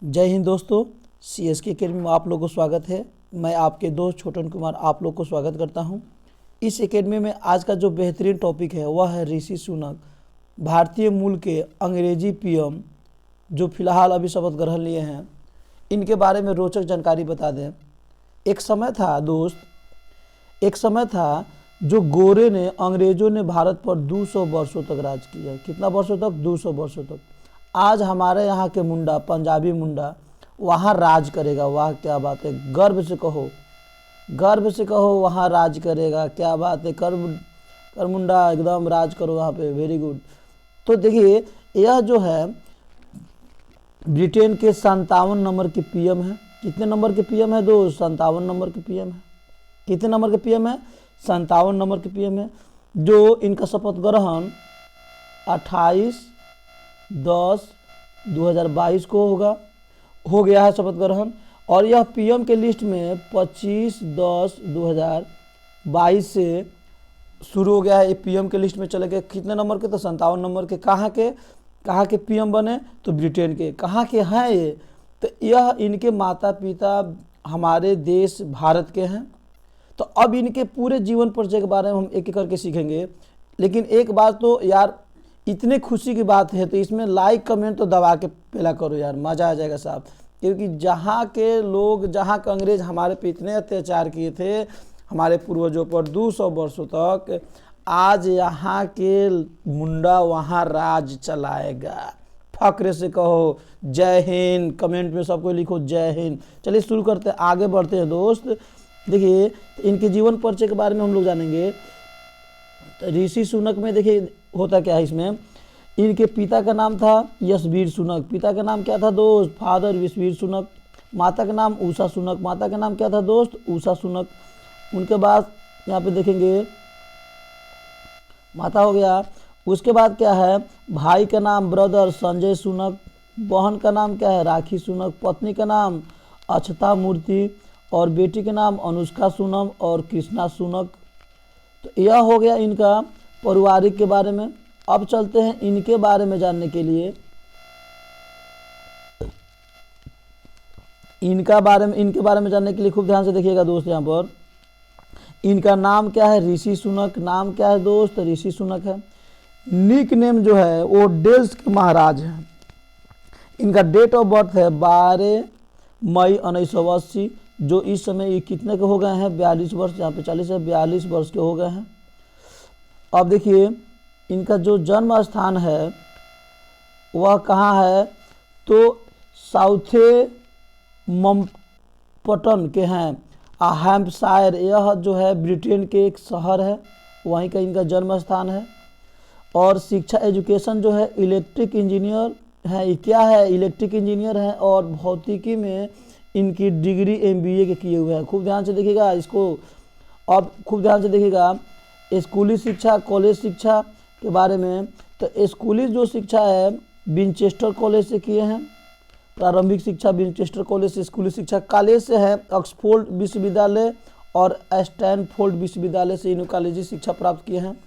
जय हिंद दोस्तों, CSK academy में आप लोगों को स्वागत है। मैं आपके दोस्त छोटन कुमार आप लोग को स्वागत करता हूं। इस एकेडमी में आज का जो बेहतरीन टॉपिक है वह है ऋषि सुनक, भारतीय मूल के अंग्रेजी पीएम जो फिलहाल अभी शपथ ग्रहण लिए हैं। इनके बारे में रोचक जानकारी बता दें। एक समय था जो गोरे ने अंग्रेजों ने भारत पर 200 वर्षों तक राज किया। कितना वर्षों तक? 200 वर्षों तक। आज हमारे यहाँ के मुंडा, पंजाबी मुंडा वहाँ राज करेगा। वाह क्या बात है, गर्व से कहो वहाँ राज करेगा। क्या बात है, कर मुंडा एकदम राज करो वहाँ पे, वेरी गुड। तो देखिए, यह जो है ब्रिटेन के 57 नंबर के पीएम है। कितने नंबर के पीएम है दोस्त? 57 नंबर के पीएम है। कितने नंबर के पीएम है? 57 नंबर के पीएम है। जो इनका शपथ ग्रहण 28/10/2022 को हो गया है शपथ ग्रहण। और यह पीएम के लिस्ट में 25/10/2022 से शुरू हो गया है। ये पीएम के लिस्ट में चले गए। कितने नंबर के? तो 57 नंबर के। कहाँ के पीएम बने? तो ब्रिटेन के। कहाँ के हैं ये? तो यह इनके माता पिता हमारे देश भारत के हैं। तो अब इनके पूरे जीवन परिचय के बारे में हम एक एक करके सीखेंगे। लेकिन एक बात तो यार, इतने खुशी की बात है तो इसमें लाइक कमेंट तो दबा के पहला करो यार, मज़ा आ जाएगा साहब। क्योंकि जहाँ के लोग, जहाँ के अंग्रेज हमारे पे इतने अत्याचार किए थे हमारे पूर्वजों पर 200 वर्षों तक, आज यहाँ के मुंडा वहाँ राज चलाएगा। फक्र से कहो जय हिंद। कमेंट में सबको लिखो जय हिंद। चलिए शुरू करते हैं, आगे बढ़ते हैं दोस्त। देखिए, इनके जीवन परिचय के बारे में हम लोग जानेंगे। ऋषि सुनक में देखिए होता क्या है इसमें। इनके पिता का नाम था यशवीर सुनक। पिता का नाम क्या था दोस्त? फादर यशवीर सुनक। माता का नाम उषा सुनक। माता का नाम क्या था दोस्त? उषा सुनक। उनके बाद यहाँ पे देखेंगे माता हो गया। उसके बाद क्या है? भाई का नाम ब्रदर संजय सुनक। बहन का नाम क्या है? राखी सुनक। पत्नी का नाम अक्षता मूर्ति। और बेटी के नाम अनुष्का सुनम और कृष्णा सुनक। तो यह हो गया इनका पारिवारिक के बारे में। अब चलते हैं इनके बारे में जानने के लिए। इनके बारे में जानने के लिए खूब ध्यान से देखिएगा दोस्त। यहाँ पर इनका नाम क्या है? ऋषि सुनक। नाम क्या है दोस्त? ऋषि सुनक है। निक नेम जो है वो डेल्स के महाराज हैं। इनका डेट ऑफ बर्थ है 12 मई 1980। जो इस समय ये कितने के हो गए हैं? 42 वर्ष। यहाँ पे 40 है, 42 वर्ष के हो गए हैं। अब देखिए, इनका जो जन्म स्थान है वह कहाँ है? तो साउथे मम्पटन के हैं, हैम्पशायर। यह जो है ब्रिटेन के एक शहर है, वहीं का इनका जन्म स्थान है। और शिक्षा एजुकेशन जो है इलेक्ट्रिक इंजीनियर है। ये क्या है? इलेक्ट्रिक इंजीनियर है। और भौतिकी में इनकी डिग्री MBA के किए हुए हैं। खूब ध्यान से देखिएगा इसको। अब खूब ध्यान से देखिएगा स्कूली शिक्षा, कॉलेज शिक्षा के बारे में। तो स्कूली जो शिक्षा है विंचेस्टर कॉलेज से किए हैं। प्रारंभिक शिक्षा विंचेस्टर कॉलेज से। स्कूली शिक्षा कॉलेज से है ऑक्सफोर्ड विश्वविद्यालय और स्टैनफोर्ड विश्वविद्यालय से इन्होंने कॉलेजी शिक्षा प्राप्त किए हैं।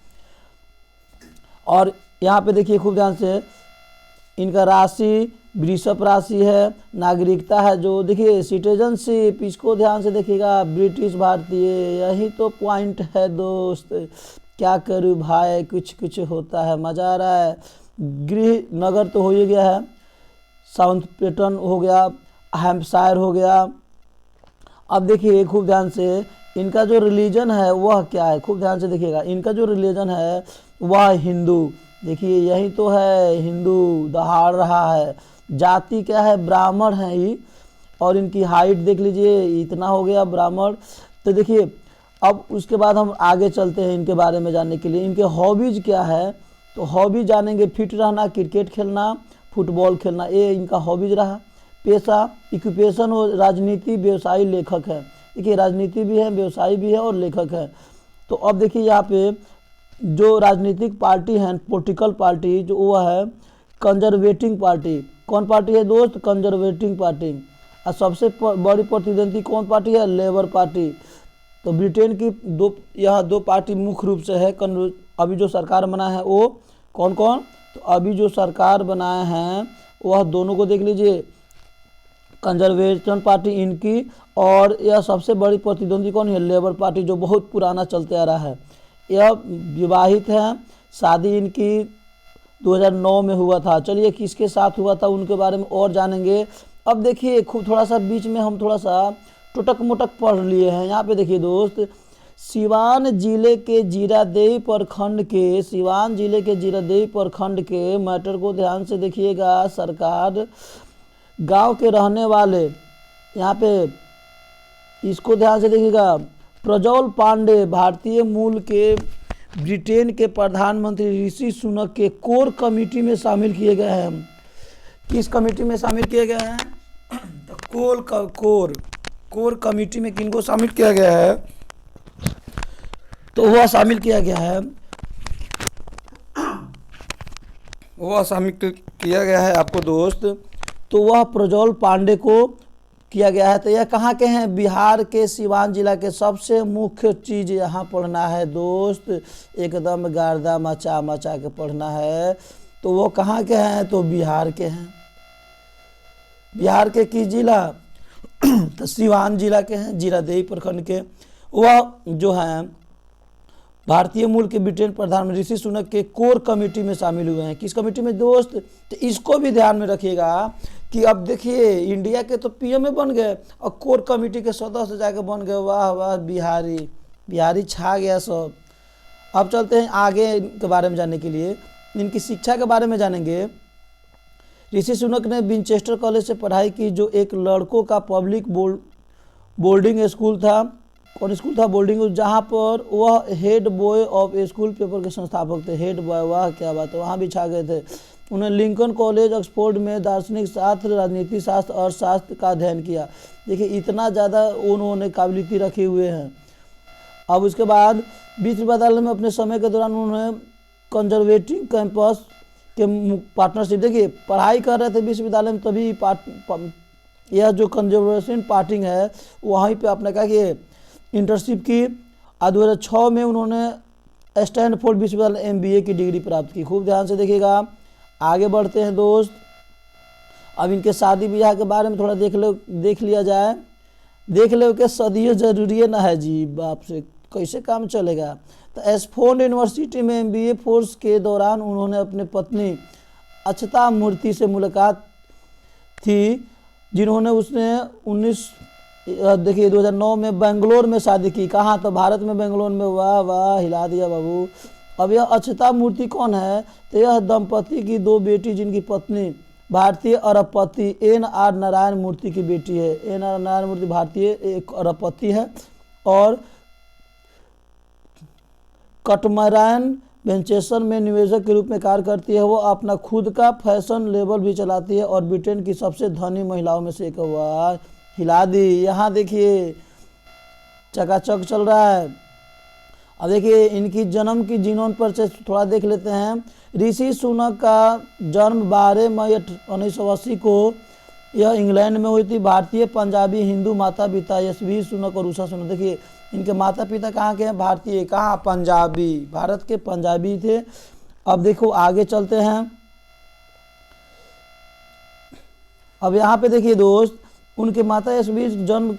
और यहाँ पे देखिए खूब ध्यान से, इनका राशि वृषभ राशि है। नागरिकता है जो, देखिए सिटीजनशिप, इसको ध्यान से देखिएगा, ब्रिटिश भारतीय। यही तो पॉइंट है दोस्त। क्या करूँ भाई, कुछ होता है, मज़ा आ रहा है। गृह नगर तो हो ही गया है, साउथम्पटन हो गया, हैम्पशायर हो गया। अब देखिए खूब ध्यान से, इनका जो रिलीजन है वह क्या है? खूब ध्यान से देखिएगा। इनका जो रिलीजन है वह हिंदू। देखिए यही तो है, हिंदू दहाड़ रहा है। जाति क्या है? ब्राह्मण है ही। और इनकी हाइट देख लीजिए, इतना हो गया ब्राह्मण। तो देखिए, अब उसके बाद हम आगे चलते हैं इनके बारे में जानने के लिए। इनके हॉबीज क्या है? तो हॉबी जानेंगे, फिट रहना, क्रिकेट खेलना, फुटबॉल खेलना, ये इनका हॉबीज रहा। पेशा, ऑक्यूपेशन हो राजनीति, व्यवसायी, लेखक है। देखिए राजनीति भी है, व्यवसायी भी है और लेखक है। तो अब देखिए यहाँ पे जो राजनीतिक पार्टी है, पॉलिटिकल पार्टी जो वो है कंजर्वेटिव पार्टी। कौन पार्टी है दोस्त? Conservative party. और सबसे बड़ी प्रतिद्वंदी कौन पार्टी है? Labour party. तो ब्रिटेन की यह दो पार्टी मुख्य रूप से है। अभी जो सरकार बना है वो कौन? तो अभी जो सरकार बनाए हैं वह दोनों को देख लीजिए, कंजर्वेशन पार्टी इनकी, और यह सबसे बड़ी प्रतिद्वंदी कौन है? लेबर पार्टी, जो बहुत पुराना चलते आ रहा है। यह विवाहित हैं, शादी इनकी 2009 में हुआ था। चलिए किसके साथ हुआ था उनके बारे में और जानेंगे। अब देखिए खूब थोड़ा सा बीच में हम थोड़ा सा टुटक मुटक पढ़ लिए हैं। यहाँ पे देखिए दोस्त, सिवान जिले के जीरादेई प्रखंड के मैटर को ध्यान से देखिएगा। सरकार गांव के रहने वाले, यहाँ पे इसको ध्यान से देखिएगा, प्रज्वल पांडे भारतीय मूल के ब्रिटेन के प्रधानमंत्री ऋषि सुनक के कोर कमेटी में शामिल किए गए हैं। किस कमेटी में शामिल किए गए हैं? तो कोर कमेटी में किनको शामिल किया गया है? तो वह शामिल किया गया है आपको दोस्त, तो वह प्रज्वल पांडे को किया गया है। तो यह कहाँ के हैं? बिहार के सिवान जिला के। सबसे मुख्य चीज़ यहाँ पढ़ना है दोस्त, एकदम गर्दा मचा के पढ़ना है। तो वो कहाँ के हैं? तो बिहार के हैं। बिहार के किस जिला? तो सिवान जिला के हैं, जीरादेई प्रखंड के। वह जो हैं भारतीय मूल के ब्रिटेन प्रधानमंत्री ऋषि सुनक के कोर कमेटी में शामिल हुए हैं। किस कमेटी में दोस्त? तो इसको भी ध्यान में रखिएगा कि अब देखिए इंडिया के तो पीएम बन गए और कोर कमेटी के सदस्य जाके बन गए। वाह वाह, बिहारी छा गया सब। अब चलते हैं आगे के बारे में जानने के लिए। इनकी शिक्षा के बारे में जानेंगे। ऋषि सुनक ने विंचेस्टर कॉलेज से पढ़ाई की, जो एक लड़कों का पब्लिक बोर्डिंग स्कूल था। कौन स्कूल था? बोर्डिंग, जहाँ पर वह head boy of school paper के संस्थापक थे। हेड बॉय, वाह क्या बात है, वहाँ भी छा गए थे। उन्होंने लिंकन कॉलेज ऑक्सफोर्ड में दार्शनिक शास्त्र, राजनीति शास्त्र और शास्त्र का अध्ययन किया। देखिए इतना ज़्यादा उन्होंने काबिलियत रखे हुए हैं। अब उसके बाद विश्वविद्यालय में अपने समय के दौरान उन्होंने कंजर्वेटिव कैंपस के पार्टनरशिप, देखिए पढ़ाई कर रहे थे विश्वविद्यालय में, तभी यह जो कंजर्वेशन पार्टी है वहीं पे अपने क्या कि इंटर्नशिप की। 2006 में उन्होंने स्टैनफोर्ड विश्वविद्यालय MBA की डिग्री प्राप्त की। खूब ध्यान से देखिएगा। आगे बढ़ते हैं दोस्त। अब इनके शादी ब्याह के बारे में थोड़ा देख लिया जाए। देख लो कि सदियों जरूरी है ना है जी, बाप से कैसे काम चलेगा। तो एस्फोर्ड यूनिवर्सिटी में MBA कोर्स के दौरान उन्होंने अपने पत्नी अक्षता मूर्ति से मुलाकात थी, जिन्होंने उसने 2009 में बेंगलोर में शादी की। कहाँ? तो भारत में, बेंगलोर में। वाह वाह, हिला दिया बाबू। अब यह अक्षता मूर्ति कौन है? तो यह दंपति की 2 बेटी, जिनकी पत्नी भारतीय अरबपति NR नारायण मूर्ति की बेटी है। NR नारायण मूर्ति भारतीय एक अरबपति है और कटमरायन वेंचर्स में निवेशक के रूप में कार्य करती है। वो अपना खुद का फैशन लेबल भी चलाती है और ब्रिटेन की सबसे धनी महिलाओं में से एक हुआ। हिला दी। यहाँ देखिए चकाचक चल रहा है। अब देखिए इनकी जन्म की जीनोम पर से थोड़ा देख लेते हैं। ऋषि सुनक का जन्म 12 मई 1980 को यह इंग्लैंड में हुई थी। भारतीय पंजाबी हिंदू माता पिता यशवीर सुनक और उषा सुनक। देखिए इनके माता पिता कहाँ के हैं? भारतीय, कहाँ? पंजाबी, भारत के पंजाबी थे। अब देखो आगे चलते हैं। अब यहाँ पे देखिए दोस्त, उनके माता यशवीर जन्म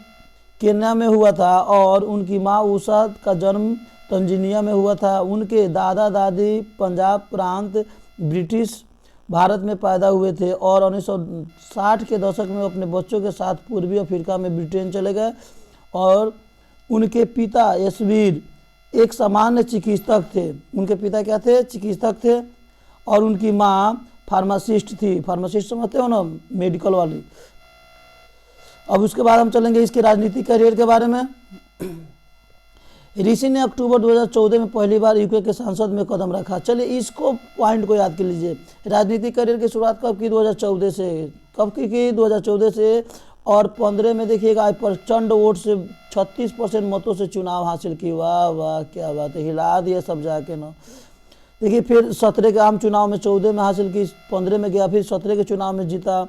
केन्या में हुआ था और उनकी माँ उषा का जन्म तंजानिया में हुआ था। उनके दादा दादी पंजाब प्रांत ब्रिटिश भारत में पैदा हुए थे और 1960 के दशक में अपने बच्चों के साथ पूर्वी अफ्रीका में ब्रिटेन चले गए। और उनके पिता यशवीर एक सामान्य चिकित्सक थे। उनके पिता क्या थे? चिकित्सक थे। और उनकी माँ फार्मासिस्ट थी। फार्मासिस्ट समझते हो ना, मेडिकल वाली। अब उसके बाद हम चलेंगे इसके राजनीतिक करियर के बारे में। ऋषि ने अक्टूबर 2014 में पहली बार यूके के संसद में कदम रखा। चलिए इसको पॉइंट को याद कर लीजिए। राजनीतिक करियर की शुरुआत कब की? 2014 से। कब की? 2014 से। और 15 में देखिएगा प्रचंड वोट से 36% मतों से चुनाव हासिल की। वाह वाह क्या बात है, हिला दिया सब जाके ना। देखिए फिर 17 के आम चुनाव में 14 में हासिल की, 15 में गया, फिर 17 के चुनाव में जीता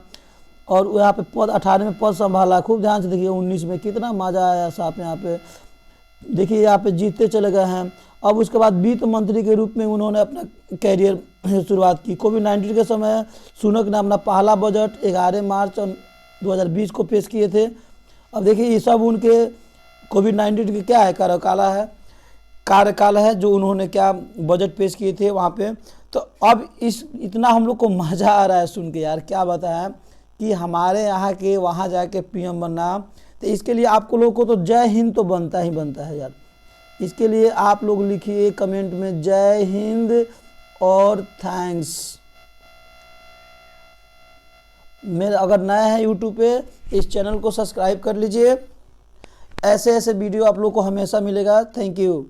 और यहाँ पे 18 में पद संभाला। खूब ध्यान से देखिए 19 में कितना मज़ा आया साहब। यहाँ पे देखिए यहाँ पे जीतते चले गए हैं। अब उसके बाद वित्त मंत्री के रूप में उन्होंने अपना कैरियर शुरुआत की। कोविड-19 के समय सुनक ने अपना पहला बजट 11 मार्च 2020 को पेश किए थे। अब देखिए ये सब उनके कोविड-19 के क्या है, कार्यकाल है जो उन्होंने क्या बजट पेश किए थे वहाँ पे। तो अब इस इतना हम लोग को मज़ा आ रहा है सुन के यार, क्या बताएं कि हमारे यहाँ के वहाँ जाके पीएम बनना। तो इसके लिए आपको लोगों को तो जय हिंद तो बनता ही बनता है यार। इसके लिए आप लोग लिखिए कमेंट में जय हिंद और थैंक्स। मेरे अगर नए हैं यूट्यूब पे इस चैनल को सब्सक्राइब कर लीजिए, ऐसे ऐसे वीडियो आप लोग को हमेशा मिलेगा। Thank you.